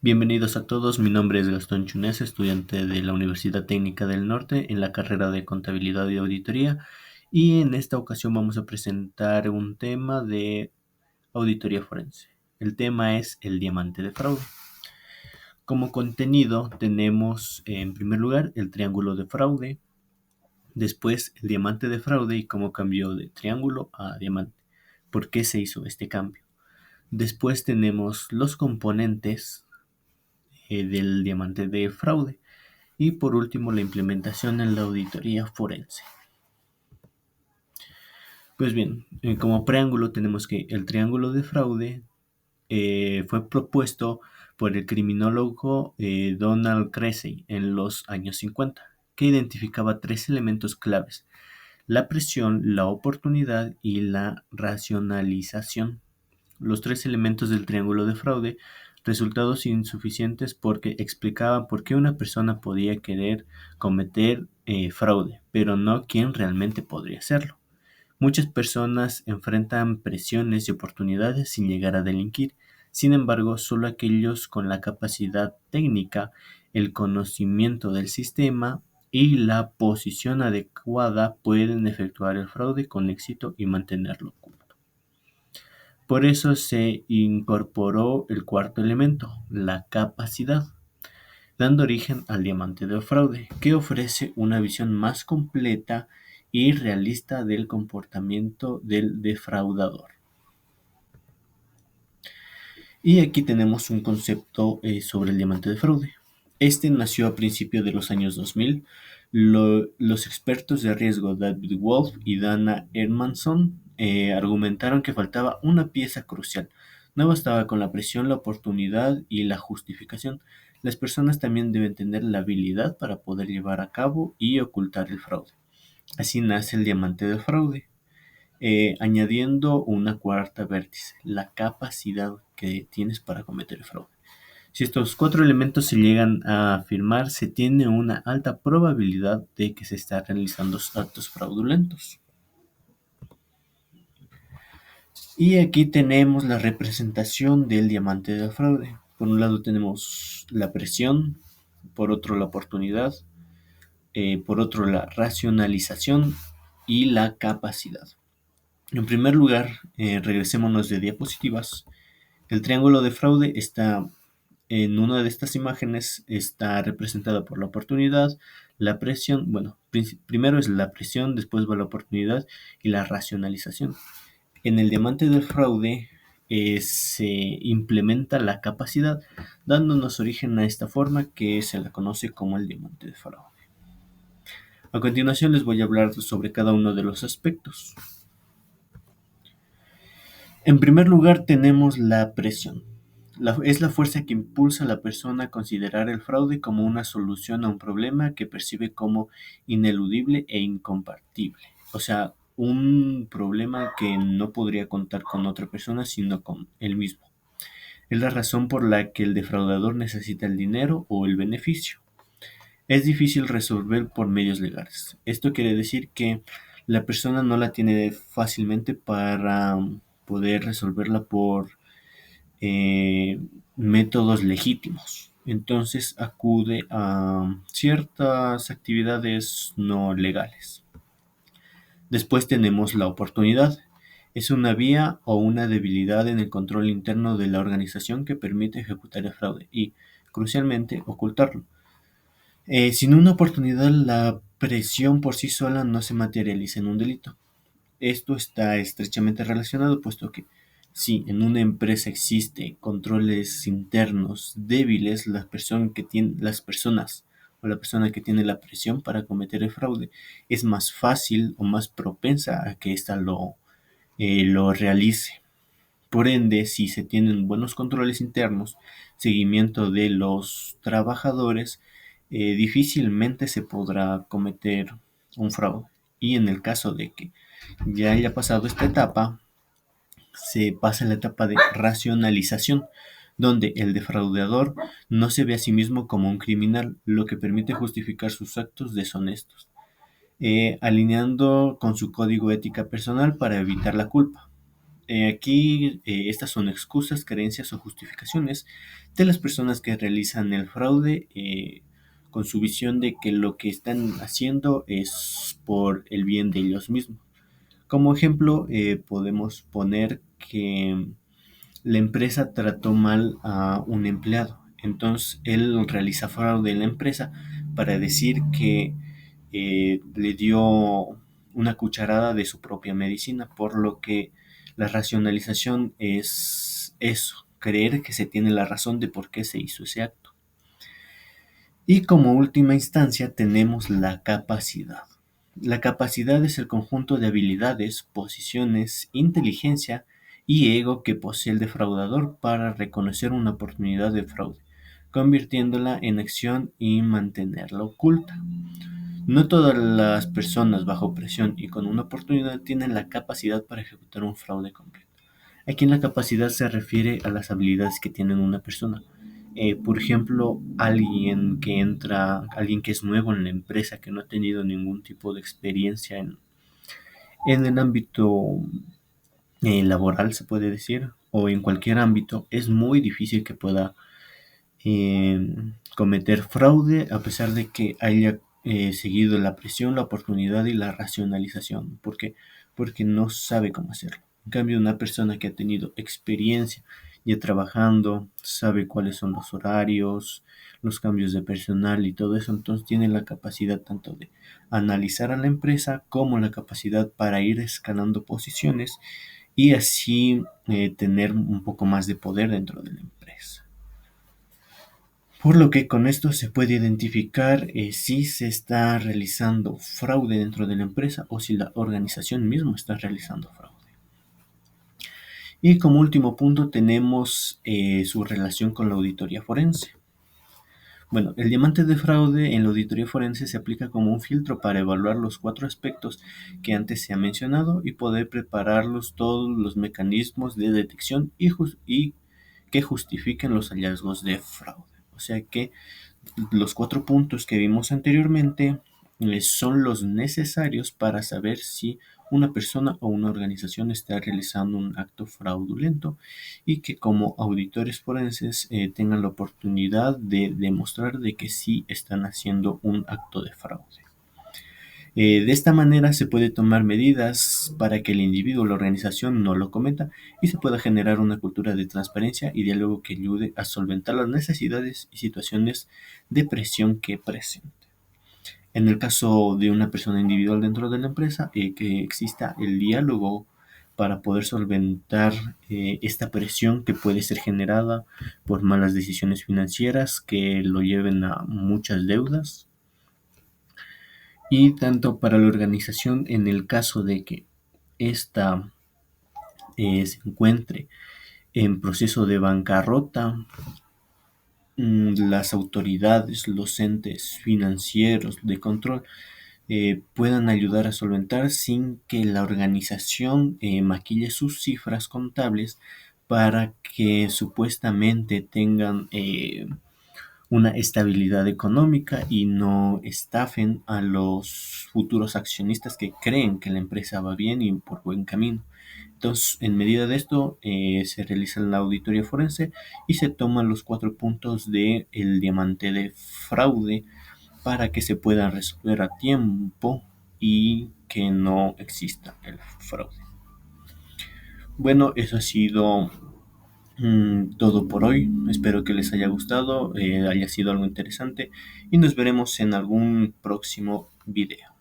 Bienvenidos a todos, mi nombre es Gastón Chunés, estudiante de la Universidad Técnica del Norte en la carrera de Contabilidad y Auditoría, y en esta ocasión vamos a presentar un tema de auditoría forense. El tema es el diamante de fraude. Como contenido tenemos en primer lugar el triángulo de fraude, después el diamante de fraude y cómo cambió de triángulo a diamante, por qué se hizo este cambio. Después tenemos los componentes del diamante de fraude. Y por último, la implementación en la auditoría forense. Pues bien, como preámbulo tenemos que el triángulo de fraude fue propuesto por el criminólogo Donald Cressey en los años 50, que identificaba tres elementos claves: la presión, la oportunidad y la racionalización. Los tres elementos del triángulo de fraude, resultados insuficientes porque explicaban por qué una persona podía querer cometer fraude, pero no quién realmente podría hacerlo. Muchas personas enfrentan presiones y oportunidades sin llegar a delinquir. Sin embargo, solo aquellos con la capacidad técnica, el conocimiento del sistema y la posición adecuada pueden efectuar el fraude con éxito y mantenerlo oculto. Por eso se incorporó el cuarto elemento, la capacidad, dando origen al diamante de fraude, que ofrece una visión más completa y realista del comportamiento del defraudador. Y aquí tenemos un concepto sobre el diamante de fraude. Este nació a principios de los años 2000. Los expertos de riesgo David Wolf y Dana Hermanson argumentaron que faltaba una pieza crucial. No bastaba con la presión, la oportunidad y la justificación. Las personas también deben tener la habilidad para poder llevar a cabo y ocultar el fraude. Así nace el diamante de fraude, añadiendo una cuarta vértice, la capacidad que tienes para cometer el fraude. Si estos cuatro elementos se llegan a afirmar, se tiene una alta probabilidad de que se está realizando actos fraudulentos. Y aquí tenemos la representación del diamante del fraude. Por un lado tenemos la presión, por otro la oportunidad, por otro la racionalización y la capacidad. En primer lugar, regresémonos de diapositivas. El triángulo de fraude está en una de estas imágenes, está representada por la oportunidad, la presión, bueno, primero es la presión, después va la oportunidad y la racionalización. En el diamante del fraude se implementa la capacidad, dándonos origen a esta forma que se la conoce como el diamante de fraude. A continuación les voy a hablar sobre cada uno de los aspectos. En primer lugar tenemos la presión. Es la fuerza que impulsa a la persona a considerar el fraude como una solución a un problema que percibe como ineludible e incompatible. O sea, un problema que no podría contar con otra persona sino con él mismo. Es la razón por la que el defraudador necesita el dinero o el beneficio. Es difícil resolver por medios legales. Esto quiere decir que la persona no la tiene fácilmente para poder resolverla por eh, métodos legítimos. Entonces acude a ciertas actividades no legales. Después tenemos la oportunidad. Es una vía o una debilidad en el control interno de la organización que permite ejecutar el fraude y, crucialmente, ocultarlo. Sin una oportunidad, la presión por sí sola no se materializa en un delito. Esto está estrechamente relacionado, puesto que si en una empresa existe controles internos débiles, las personas o la persona que tiene la presión para cometer el fraude es más fácil o más propensa a que ésta lo realice. Por ende, si se tienen buenos controles internos, seguimiento de los trabajadores, difícilmente se podrá cometer un fraude. Y en el caso de que ya haya pasado esta etapa, se pasa a la etapa de racionalización, donde el defraudador no se ve a sí mismo como un criminal, lo que permite justificar sus actos deshonestos, alineando con su código ética personal para evitar la culpa. Estas son excusas, creencias o justificaciones de las personas que realizan el fraude con su visión de que lo que están haciendo es por el bien de ellos mismos. Como ejemplo, podemos poner que la empresa trató mal a un empleado. Entonces, él realiza fraude en la empresa para decir que le dio una cucharada de su propia medicina, por lo que la racionalización es eso, creer que se tiene la razón de por qué se hizo ese acto. Y como última instancia tenemos la capacidad. La capacidad es el conjunto de habilidades, posiciones, inteligencia y ego que posee el defraudador para reconocer una oportunidad de fraude, convirtiéndola en acción y mantenerla oculta. No todas las personas bajo presión y con una oportunidad tienen la capacidad para ejecutar un fraude completo. Aquí en la capacidad se refiere a las habilidades que tiene una persona. Por ejemplo, alguien que es nuevo en la empresa, que no ha tenido ningún tipo de experiencia en el ámbito laboral, se puede decir, o en cualquier ámbito, es muy difícil que pueda cometer fraude a pesar de que haya seguido la presión, la oportunidad y la racionalización. ¿Por qué? Porque no sabe cómo hacerlo. En cambio, una persona que ha tenido experiencia ya trabajando, sabe cuáles son los horarios, los cambios de personal y todo eso, entonces tiene la capacidad tanto de analizar a la empresa como la capacidad para ir escalando posiciones y así tener un poco más de poder dentro de la empresa. Por lo que con esto se puede identificar si se está realizando fraude dentro de la empresa o si la organización misma está realizando fraude. Y como último punto tenemos su relación con la auditoría forense. Bueno, el diamante de fraude en la auditoría forense se aplica como un filtro para evaluar los 4 aspectos que antes se ha mencionado y poder prepararlos todos los mecanismos de detección y que justifiquen los hallazgos de fraude. O sea que los 4 puntos que vimos anteriormente son los necesarios para saber si una persona o una organización está realizando un acto fraudulento y que como auditores forenses tengan la oportunidad de demostrar de que sí están haciendo un acto de fraude. De esta manera se puede tomar medidas para que el individuo o la organización no lo cometa y se pueda generar una cultura de transparencia y diálogo que ayude a solventar las necesidades y situaciones de presión que presente. En el caso de una persona individual dentro de la empresa, que exista el diálogo para poder solventar esta presión que puede ser generada por malas decisiones financieras que lo lleven a muchas deudas. Y tanto para la organización en el caso de que ésta se encuentre en proceso de bancarrota, las autoridades, los entes financieros de control puedan ayudar a solventar sin que la organización maquille sus cifras contables para que supuestamente tengan una estabilidad económica y no estafen a los futuros accionistas que creen que la empresa va bien y por buen camino. Entonces, en medida de esto, se realiza la auditoría forense y se toman los 4 puntos del diamante de fraude para que se pueda resolver a tiempo y que no exista el fraude. Bueno, eso ha sido todo por hoy. Espero que les haya gustado, haya sido algo interesante y nos veremos en algún próximo video.